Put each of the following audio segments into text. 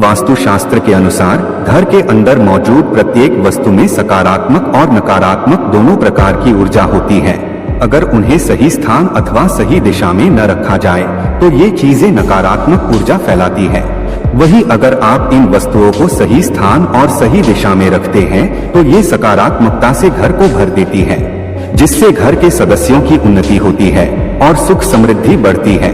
वास्तुशास्त्र के अनुसार घर के अंदर मौजूद प्रत्येक वस्तु में सकारात्मक और नकारात्मक दोनों प्रकार की ऊर्जा होती है। अगर उन्हें सही स्थान अथवा सही दिशा में न रखा जाए तो ये चीजें नकारात्मक ऊर्जा फैलाती है। वहीं अगर आप इन वस्तुओं को सही स्थान और सही दिशा में रखते हैं तो ये सकारात्मकता से घर को भर देती है, जिससे घर के सदस्यों की उन्नति होती है और सुख समृद्धि बढ़ती है।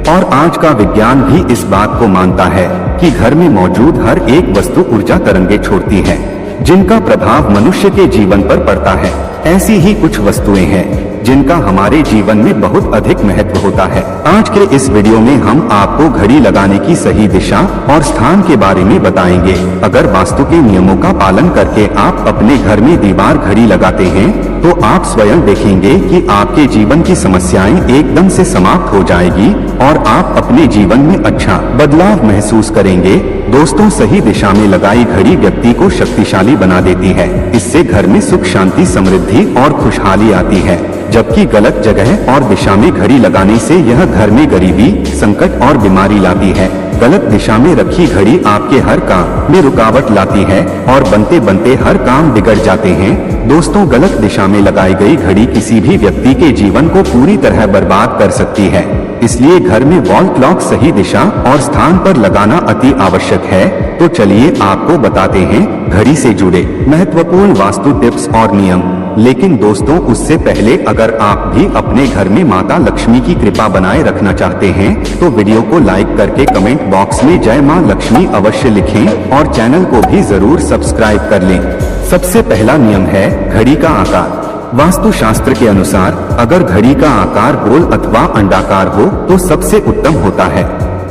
और आज का विज्ञान भी इस बात को मानता है कि घर में मौजूद हर एक वस्तु ऊर्जा तरंगे छोड़ती है, जिनका प्रभाव मनुष्य के जीवन पर पड़ता है। ऐसी ही कुछ वस्तुएं हैं जिनका हमारे जीवन में बहुत अधिक महत्व होता है। आज के इस वीडियो में हम आपको घड़ी लगाने की सही दिशा और स्थान के बारे में बताएंगे। अगर वास्तु के नियमों का पालन करके आप अपने घर में दीवार घड़ी लगाते हैं तो आप स्वयं देखेंगे कि आपके जीवन की समस्याएं एकदम से समाप्त हो जाएगी और आप अपने जीवन में अच्छा बदलाव महसूस करेंगे। दोस्तों, सही दिशा में लगाई घड़ी व्यक्ति को शक्तिशाली बना देती है। इससे घर में सुख, शांति, समृद्धि और खुशहाली आती है। जबकि गलत जगह और दिशा में घड़ी लगाने से यह घर में गरीबी, संकट और बीमारी लाती है। गलत दिशा में रखी घड़ी आपके हर काम में रुकावट लाती है और बनते बनते हर काम बिगड़ जाते हैं। दोस्तों, गलत दिशा में लगाई गई घड़ी किसी भी व्यक्ति के जीवन को पूरी तरह बर्बाद कर सकती है। इसलिए घर में वॉल क्लॉक सही दिशा और स्थान पर लगाना अति आवश्यक है। तो चलिए आपको बताते हैं घड़ी से जुड़े महत्वपूर्ण वास्तु टिप्स और नियम। लेकिन दोस्तों, उससे पहले अगर आप भी अपने घर में माता लक्ष्मी की कृपा बनाए रखना चाहते हैं तो वीडियो को लाइक करके कमेंट बॉक्स में जय मां लक्ष्मी अवश्य लिखें और चैनल को भी जरूर सब्सक्राइब कर लें। सबसे पहला नियम है घड़ी का आकार। वास्तु शास्त्र के अनुसार अगर घड़ी का आकार गोल अथवा अंडाकार हो तो सबसे उत्तम होता है।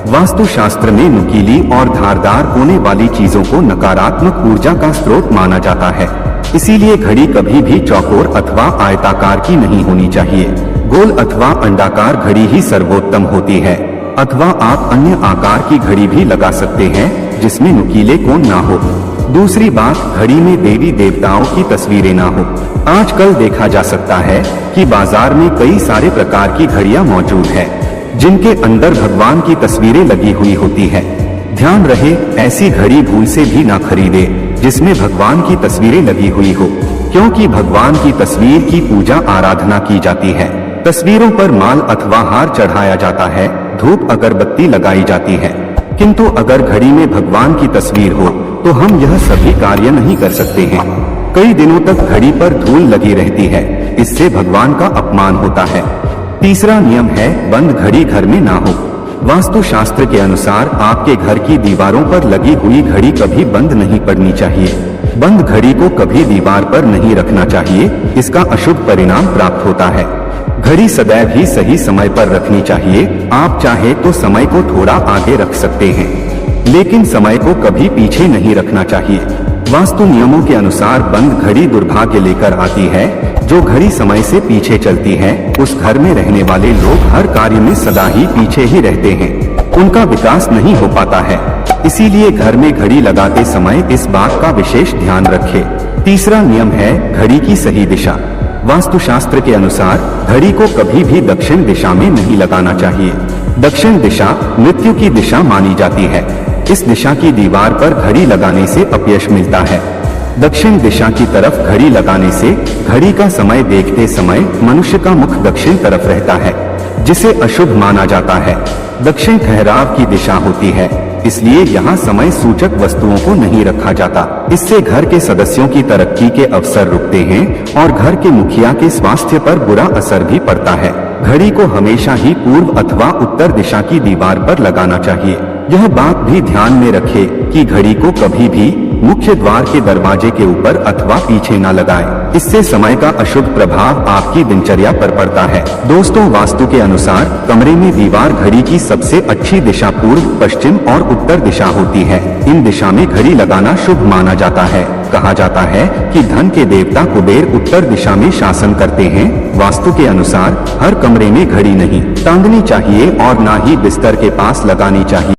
वास्तु शास्त्र में नुकीली और धारदार होने वाली चीजों को नकारात्मक ऊर्जा का स्रोत माना जाता है। इसीलिए घड़ी कभी भी चौकोर अथवा आयताकार की नहीं होनी चाहिए। गोल अथवा अंडाकार घड़ी ही सर्वोत्तम होती है। अथवा आप अन्य आकार की घड़ी भी लगा सकते हैं जिसमें नुकीले कोण ना हो। दूसरी बात, घड़ी में देवी देवताओं की तस्वीरें ना हो। आजकल देखा जा सकता है कि बाजार में कई सारे प्रकार की घड़ियां मौजूद है जिनके अंदर भगवान की तस्वीरें लगी हुई होती है। ध्यान रहे, ऐसी घड़ी भूल से भी ना खरीदे जिसमें भगवान की तस्वीरें लगी हुई हो, क्योंकि भगवान की तस्वीर की पूजा आराधना की जाती है। तस्वीरों पर माल अथवा हार चढ़ाया जाता है, धूप अगरबत्ती लगाई जाती है। किंतु अगर घड़ी में भगवान की तस्वीर हो तो हम यह सभी कार्य नहीं कर सकते हैं। कई दिनों तक घड़ी पर धूल लगी रहती है, इससे भगवान का अपमान होता है। तीसरा नियम है बंद घड़ी घर में ना हो। वास्तु शास्त्र के अनुसार आपके घर की दीवारों पर लगी हुई घड़ी कभी बंद नहीं पड़नी चाहिए। बंद घड़ी को कभी दीवार पर नहीं रखना चाहिए, इसका अशुभ परिणाम प्राप्त होता है। घड़ी सदैव ही सही समय पर रखनी चाहिए। आप चाहे तो समय को थोड़ा आगे रख सकते हैं, लेकिन समय को कभी पीछे नहीं रखना चाहिए। वास्तु नियमों के अनुसार बंद घड़ी दुर्भाग्य लेकर आती है। जो घड़ी समय से पीछे चलती है उस घर में रहने वाले लोग हर कार्य में सदा ही पीछे ही रहते हैं, उनका विकास नहीं हो पाता है। इसीलिए घर में घड़ी लगाते समय इस बात का विशेष ध्यान रखें। तीसरा नियम है घड़ी की सही दिशा। वास्तुशास्त्र के अनुसार घड़ी को कभी भी दक्षिण दिशा में नहीं लगाना चाहिए। दक्षिण दिशा मृत्यु की दिशा मानी जाती है। इस दिशा की दीवार पर घड़ी लगाने से अपयश मिलता है। दक्षिण दिशा की तरफ घड़ी लगाने से घड़ी का समय देखते समय मनुष्य का मुख दक्षिण तरफ रहता है, जिसे अशुभ माना जाता है। दक्षिण ठहराव की दिशा होती है, इसलिए यहाँ समय सूचक वस्तुओं को नहीं रखा जाता। इससे घर के सदस्यों की तरक्की के अवसर रुकते हैं और घर के मुखिया के स्वास्थ्य पर बुरा असर भी पड़ता है। घड़ी को हमेशा ही पूर्व अथवा उत्तर दिशा की दीवार पर लगाना चाहिए। यह बात भी ध्यान में रखें कि घड़ी को कभी भी मुख्य द्वार के दरवाजे के ऊपर अथवा पीछे न लगाएं। इससे समय का अशुभ प्रभाव आपकी दिनचर्या पर पड़ता है। दोस्तों, वास्तु के अनुसार कमरे में दीवार घड़ी की सबसे अच्छी दिशा पूर्व, पश्चिम और उत्तर दिशा होती है। इन दिशा में घड़ी लगाना शुभ माना जाता है। कहा जाता है कि धन के देवता कुबेर उत्तर दिशा में शासन करते हैं। वास्तु के अनुसार हर कमरे में घड़ी नहीं टांगनी चाहिए और न ही बिस्तर के पास लगानी चाहिए।